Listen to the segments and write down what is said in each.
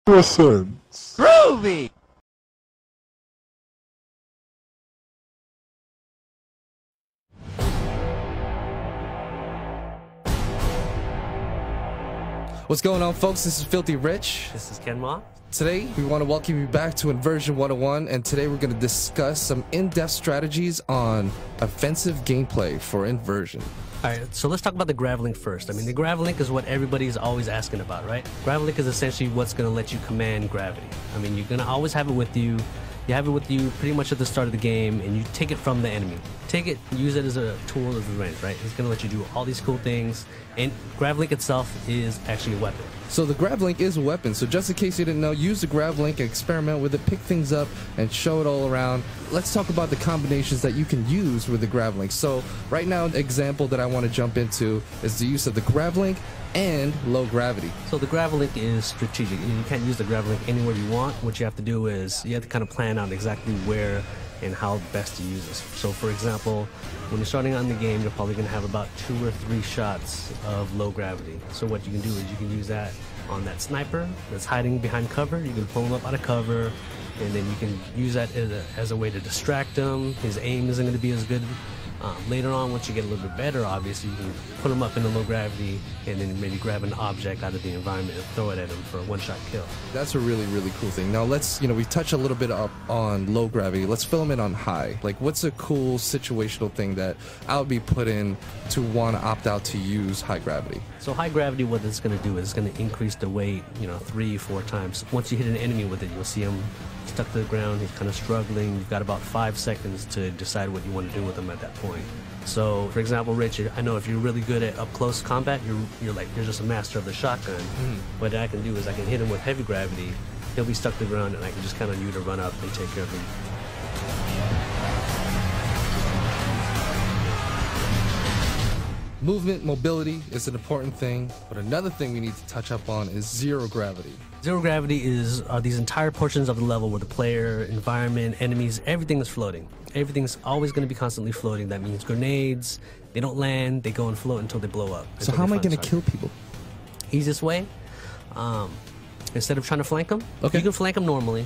Listen. Groovy! What's going on, folks? This is Filthy Rich. This is Ken Ma. Today, we want to welcome you back to Inversion 101, and today we're going to discuss some in-depth strategies on offensive gameplay for Inversion. Alright, so let's talk about the Gravlink first. I mean, the Gravlink is what everybody's always asking about, right? Gravlink is essentially what's going to let you command gravity. I mean, you're going to always have it with you. You have it with you pretty much at the start of the game, and you take it from the enemy. Take it, use it as a tool of revenge, right? It's going to let you do all these cool things, and Gravlink itself is actually a weapon. So the Gravlink is a weapon, so just in case you didn't know, use the Gravlink, experiment with it, pick things up, and show it all around. Let's talk about the combinations that you can use with the Gravlink. So right now, an example that I want to jump into is the use of the Gravlink and low gravity. So the Gravlink is strategic. You can't use the Gravlink anywhere you want. What you have to do is you have to kind of plan out exactly where and how best to use this. So for example, when you're starting out in the game, you're probably going to have about 2 or 3 shots of low gravity. So what you can do is you can use that on that sniper that's hiding behind cover. You can pull him up out of cover, and then you can use that as a way to distract him. His aim isn't going to be as good. Later on, once you get a little bit better, obviously, you can put him up in the low gravity and then maybe grab an object out of the environment and throw it at him for a one-shot kill. That's a really, really cool thing. Now let's, we touched a little bit up on low gravity. Let's fill them in on high. Like, what's a cool situational thing that I would be put in to want to opt out to use high gravity? So high gravity, what it's going to do is it's going to increase the weight, 3-4 times. Once you hit an enemy with it, you'll see him stuck to the ground. He's kind of struggling. You've got about 5 seconds to decide what you want to do with him at that point. So, for example, Rich, I know if you're really good at up-close combat, you're just a master of the shotgun. What I can do is I can hit him with heavy gravity. He'll be stuck to the ground, and I can just kind of use to run up and take care of him. Movement, mobility is an important thing, but another thing we need to touch up on is zero gravity. Zero gravity are these entire portions of the level where the player, environment, enemies, everything is floating. Everything's always going to be constantly floating. That means grenades, they don't land, they go and float until they blow up. So how am I going to kill people? Easiest way, instead of trying to flank them, you can flank them normally,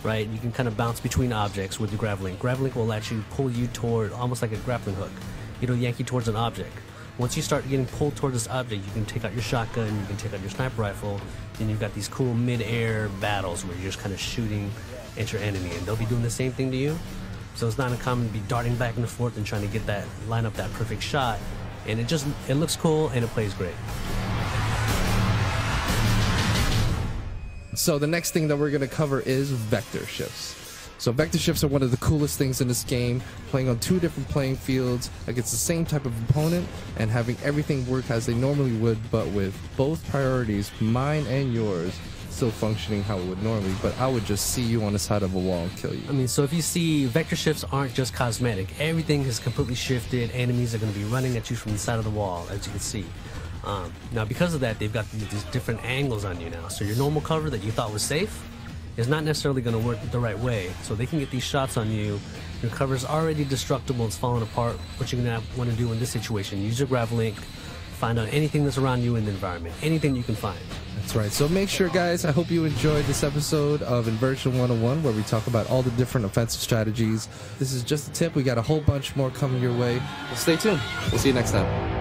right? You can kind of bounce between objects with the Gravlink. Gravlink will actually pull you toward, almost like a grappling hook. It'll yank you towards an object. Once you start getting pulled towards this object, you can take out your shotgun, you can take out your sniper rifle, and you've got these cool mid-air battles where you're just kind of shooting at your enemy, and they'll be doing the same thing to you. So it's not uncommon to be darting back and forth and trying to get that, line up that perfect shot, and it looks cool and it plays great. So the next thing that we're going to cover is vector shifts. So vector shifts are one of the coolest things in this game, playing on 2 different playing fields against the same type of opponent and having everything work as they normally would, but with both priorities, mine and yours, still functioning how it would normally, but I would just see you on the side of a wall and kill you. I mean, so if you see, vector shifts aren't just cosmetic. Everything is completely shifted. Enemies are going to be running at you from the side of the wall, as you can see. Now, because of that, they've got these different angles on you now. So your normal cover that you thought was safe is not necessarily going to work the right way. So they can get these shots on you. Your cover's already destructible, it's falling apart. What you're going to want to do in this situation, use your Gravlink, find out anything that's around you in the environment, anything you can find. That's right. So make sure, guys, I hope you enjoyed this episode of Inversion 101, where we talk about all the different offensive strategies. This is just a tip. We got a whole bunch more coming your way. Well, stay tuned. We'll see you next time.